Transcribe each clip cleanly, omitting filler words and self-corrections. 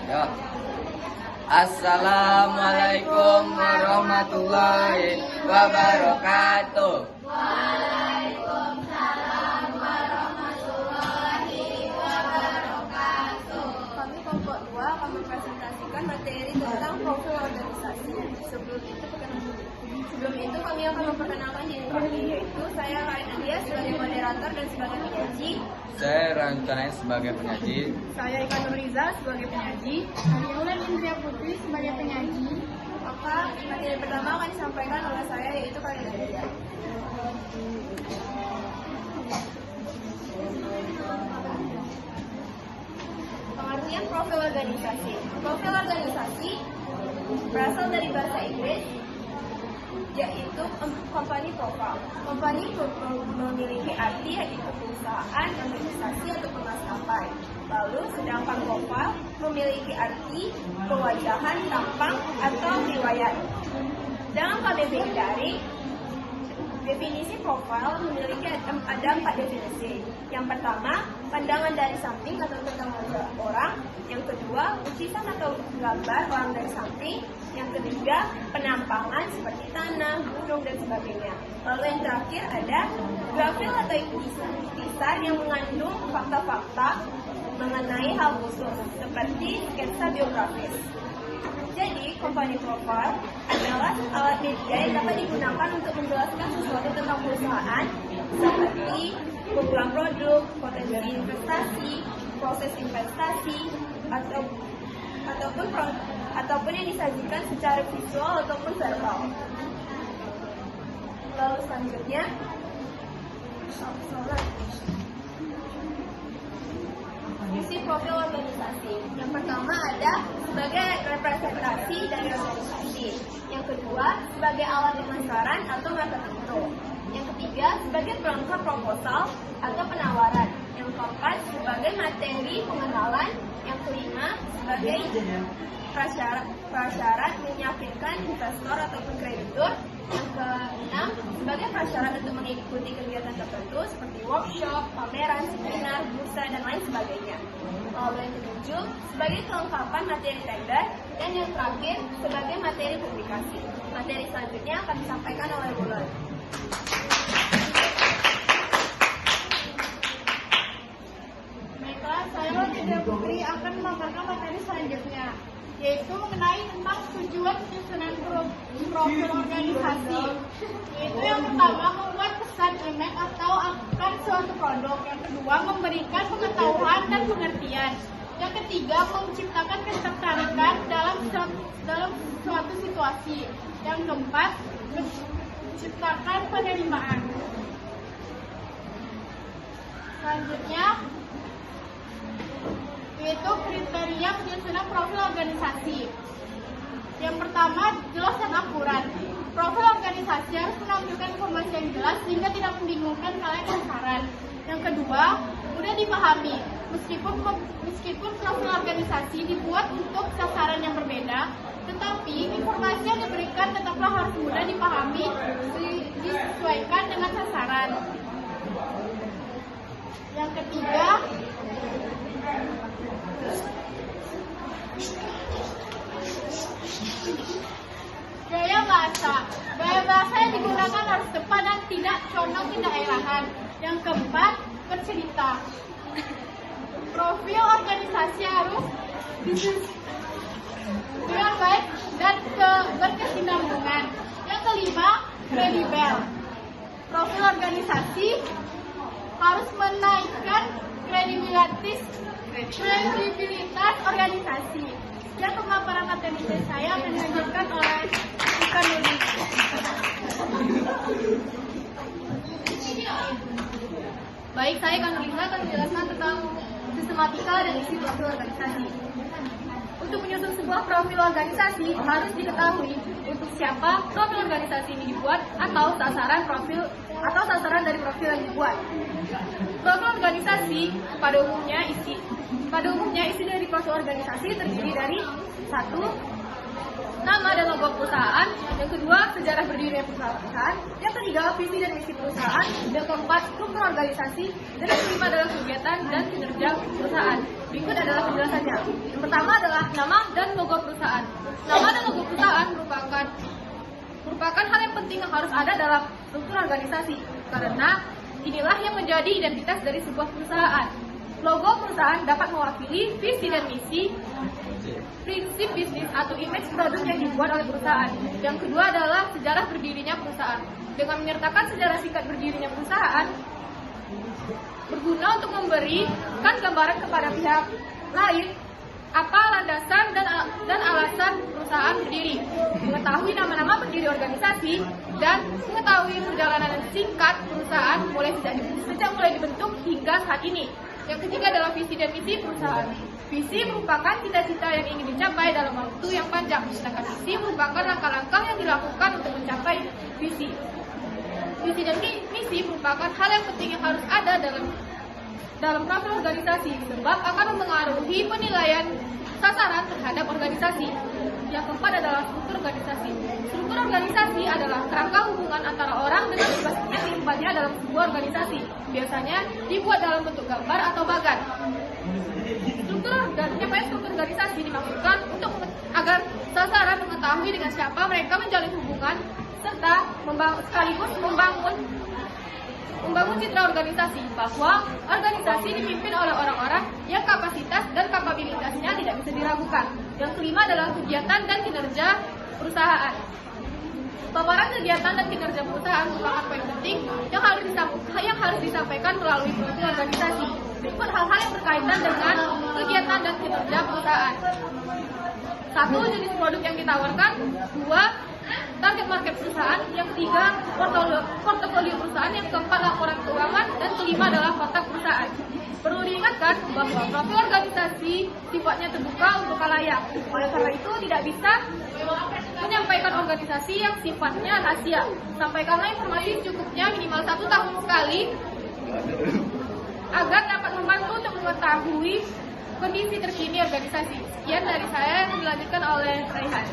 Ya. Assalamualaikum warahmatullahi wabarakatuh. Waalaikumsalam warahmatullahi wabarakatuh. Kami kelompok 2 akan mempresentasikan materi tentang profil organisasi. Sebelum itu kami akan memperkenalkan diri kami, yaitu saya Karin Nadia sebagai moderator dan sebagai penyaji. Saya Rancanai sebagai penyaji. Saya Ikan Nuriza sebagai penyaji. Ariulan Indria Putri sebagai penyaji. Maka materi pertama akan disampaikan oleh saya, yaitu Karin Nadia. Pengertian profil organisasi. Profil organisasi berasal dari bahasa Inggris, yaitu company profile. Company memiliki arti yaitu perusahaan, organisasi atau maskapai. Lalu sedangkan profile memiliki arti kewajahan, tampang atau riwayat. Dalam KBBI Daring, definisi profil memiliki ada 4 definisi. Yang pertama, pandangan dari samping atau tentang wajah orang. Yang kedua, lukisan atau gambar orang dari samping. Yang ketiga, penampangan seperti tanah, gunung, dan sebagainya. Lalu yang terakhir ada grafil atau ikhtisar yang mengandung fakta-fakta mengenai hal khusus seperti sketsa biografis. Jadi, company profile adalah alat media yang dapat digunakan untuk menjelaskan sesuatu tentang perusahaan seperti program produk, potensi investasi, proses investasi, ataupun yang disajikan secara visual ataupun verbal. Lalu selanjutnya, isi profil organisasi. Yang pertama ada sebagai representasi dari organisasi. Yang kedua, sebagai alat pemasaran atau merek tertentu. Yang ketiga, sebagai pelengkap proposal atau penawaran. Yang keempat, sebagai materi pengenalan. Yang kelima, sebagai prasyarat meyakinkan investor ataupun kreditur. Yang keenam, sebagai prasyarat untuk mengikuti kegiatan tertentu seperti workshop, pameran, seminar, bursa, dan lain sebagainya. Lalu yang ketujuh, sebagai kelengkapan materi tender. Dan yang terakhir, sebagai materi publikasi. Materi selanjutnya akan disampaikan oleh Bulan. Baiklah, saya Indria Putri akan memaparkan materi selanjutnya, yaitu mengenai tentang tujuan penyusunan profil organisasi. Yaitu yang pertama, membuat pesan image atau akan suatu produk. Yang kedua, memberikan pengetahuan dan pengertian. Yang ketiga, menciptakan ketertarikan dalam suatu situasi. Yang keempat, menciptakan penerimaan. Selanjutnya, yaitu kriteria penyusunan profil organisasi. Yang pertama, jelas dan akurat. Profil organisasi harus menampilkan informasi yang jelas sehingga tidak membingungkan kalian dan saran. Yang kedua, mudah dipahami. Meskipun profil organisasi dibuat untuk sasaran yang berbeda, tetapi informasi yang diberikan tetaplah harus mudah dipahami, disesuaikan dengan sasaran. Yang ketiga, gaya bahasa. Gaya bahasa yang digunakan harus tepat dan tidak condong ke daerahan. Yang keempat, bercerita. Profil organisasi harus disusun dengan baik dan berkesinambungan. Yang kelima, kredibel. Profil organisasi harus menaikkan kredibilitas organisasi. Dan pemaparan materi saya akan dilanjutkan oleh Ikan Nuri. Baik, saya Ikan Nuriza akan menjelaskan tentang sistematika dan isi profil organisasi. Untuk menyusun sebuah profil organisasi harus diketahui untuk siapa profil organisasi ini dibuat atau sasaran dari profil yang dibuat. Profil organisasi pada umumnya isi dari profil organisasi terdiri dari 1. Nama dan logo perusahaan. Yang kedua, sejarah berdirinya perusahaan. Yang ketiga, visi dan misi perusahaan. Yang keempat, struktur organisasi. Dan yang kelima adalah kegiatan dan kinerja perusahaan. Berikut adalah penjelasannya. Yang pertama adalah nama dan logo perusahaan. Nama dan logo perusahaan merupakan hal yang penting yang harus ada dalam struktur organisasi, karena inilah yang menjadi identitas dari sebuah perusahaan. Logo perusahaan dapat mewakili visi dan misi, prinsip bisnis atau image produk yang dibuat oleh perusahaan. Yang kedua adalah sejarah berdirinya perusahaan. Dengan menyertakan sejarah singkat berdirinya perusahaan, berguna untuk memberikan gambaran kepada pihak lain apa landasan dan alasan perusahaan berdiri, mengetahui nama-nama pendiri organisasi, dan mengetahui perjalanan singkat perusahaan sejak mulai dibentuk hingga saat ini. Yang ketiga adalah visi dan misi perusahaan. Visi merupakan cita-cita yang ingin dicapai dalam waktu yang panjang, sedangkan misi merupakan langkah-langkah yang dilakukan untuk mencapai visi. Visi dan misi merupakan hal yang penting yang harus ada dalam profil organisasi, sebab akan mempengaruhi penilaian sasaran terhadap organisasi. Yang keempat adalah struktur organisasi. Struktur organisasi adalah kerangka hubungan antara orang dengan tugasnya diempatnya dalam sebuah organisasi. Biasanya dibuat dalam bentuk gambar atau bagan. Struktur organisasi dimaksudkan agar sasaran mengetahui dengan siapa mereka menjalin hubungan serta sekaligus membangun citra organisasi, bahwa organisasi dipimpin oleh orang-orang yang kapasitas dan kapabilitasnya tidak bisa diragukan. Yang kelima adalah kegiatan dan kinerja perusahaan. Paparan kegiatan dan kinerja perusahaan merupakan poin penting yang harus disampaikan melalui profil organisasi. Berikut hal-hal yang berkaitan dengan kegiatan dan kinerja perusahaan. 1. Jenis produk yang ditawarkan. 2. Target market perusahaan. Yang ketiga, portofolio perusahaan. Yang keempat, laporan keuangan. Dan kelima adalah kontak perusahaan. Perlu diingatkan bahwa profil organisasi sifatnya terbuka untuk khalayak. Oleh karena itu tidak bisa menyampaikan organisasi yang sifatnya rahasia. Sampaikanlah informasi secukupnya minimal 1 tahun sekali agar dapat membantu untuk mengetahui kondisi terkini organisasi. Sekian dari saya yang dilanjutkan oleh Raihan.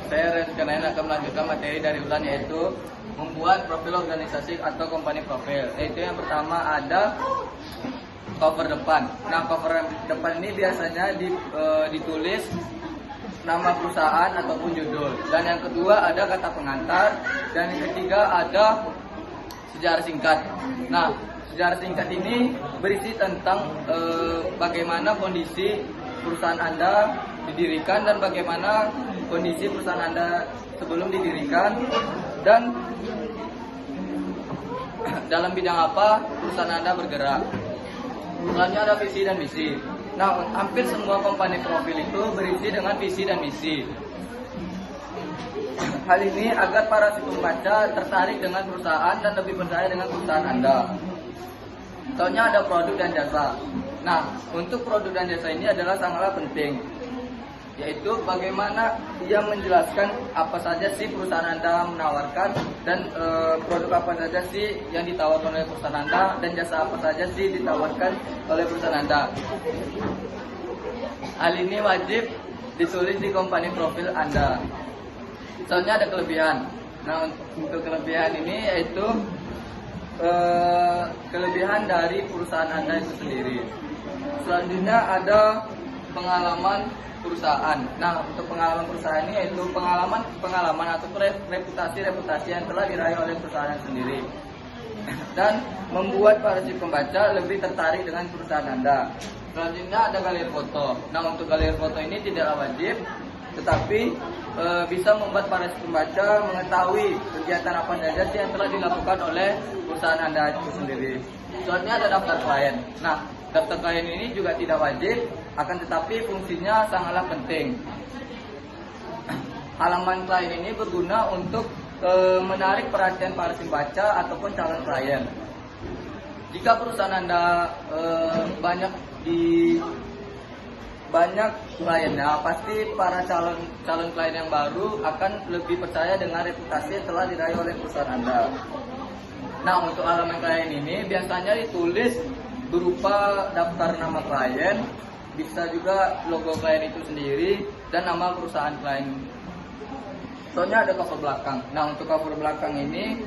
Saya rencananya akan melanjutkan materi dari Ulan, yaitu membuat profil organisasi atau company profile. Yaitu yang pertama ada cover depan. Nah, cover depan ini biasanya ditulis nama perusahaan ataupun judul. Dan yang kedua ada kata pengantar. Dan yang ketiga ada sejarah singkat. Nah, sejarah singkat ini berisi tentang bagaimana kondisi perusahaan Anda didirikan dan bagaimana kondisi perusahaan Anda sebelum didirikan dan dalam bidang apa perusahaan Anda bergerak. Selanjutnya ada visi dan misi. Nah, hampir semua company profil itu berisi dengan visi dan misi. Hal ini agar para si pembaca tertarik dengan perusahaan dan lebih percaya dengan perusahaan Anda. Contohnya ada produk dan jasa. Nah, untuk produk dan jasa ini adalah sangatlah penting, yaitu bagaimana ia menjelaskan apa saja sih perusahaan Anda menawarkan dan produk apa saja sih yang ditawarkan oleh perusahaan Anda dan jasa apa saja sih ditawarkan oleh perusahaan Anda. Hal ini wajib ditulis di company profil Anda. Soalnya ada kelebihan. Nah, untuk kelebihan ini yaitu kelebihan dari perusahaan Anda itu sendiri. Selanjutnya ada pengalaman perusahaan. Nah, untuk pengalaman perusahaan ini yaitu pengalaman atau reputasi yang telah diraih oleh perusahaan sendiri dan membuat para si pembaca lebih tertarik dengan perusahaan Anda. Selanjutnya ada galeri foto. Nah, untuk galeri foto ini tidaklah wajib, tetapi bisa membuat para pembaca mengetahui kegiatan apa saja yang telah dilakukan oleh perusahaan Anda itu sendiri. Selanjutnya ada daftar klien. Nah, daftar klien ini juga tidak wajib, akan tetapi fungsinya sangatlah penting. Halaman klien ini berguna untuk menarik perhatian para pembaca ataupun calon klien. Jika perusahaan Anda banyak kliennya, pasti para calon klien yang baru akan lebih percaya dengan reputasi yang telah diraih oleh perusahaan Anda. Nah, untuk halaman klien ini biasanya ditulis berupa daftar nama klien, bisa juga logo klien itu sendiri dan nama perusahaan klien. Contohnya ada cover belakang. Nah, untuk cover belakang ini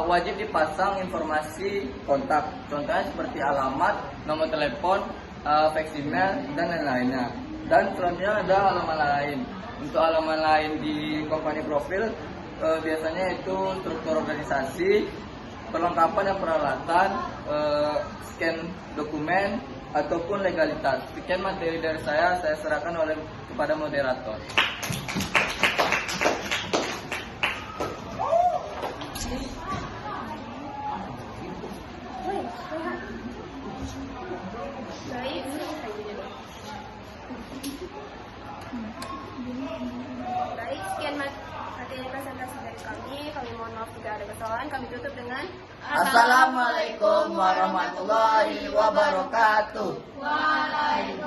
wajib dipasang informasi kontak. Contohnya seperti alamat, nomor telepon, fax email, dan lain-lainnya. Dan selanjutnya ada halaman lain. Untuk halaman lain di company profile biasanya itu struktur organisasi, perlengkapan dan peralatan, scan dokumen, ataupun legalitas. Sekian materi dari saya serahkan kepada moderator. Baik, sekian materi presentasi dari kami. Kami mohon maaf jika ada kesalahan. Kami tutup dengan Assalamualaikum warahmatullahi wabarakatuh. Waalaikumsalam.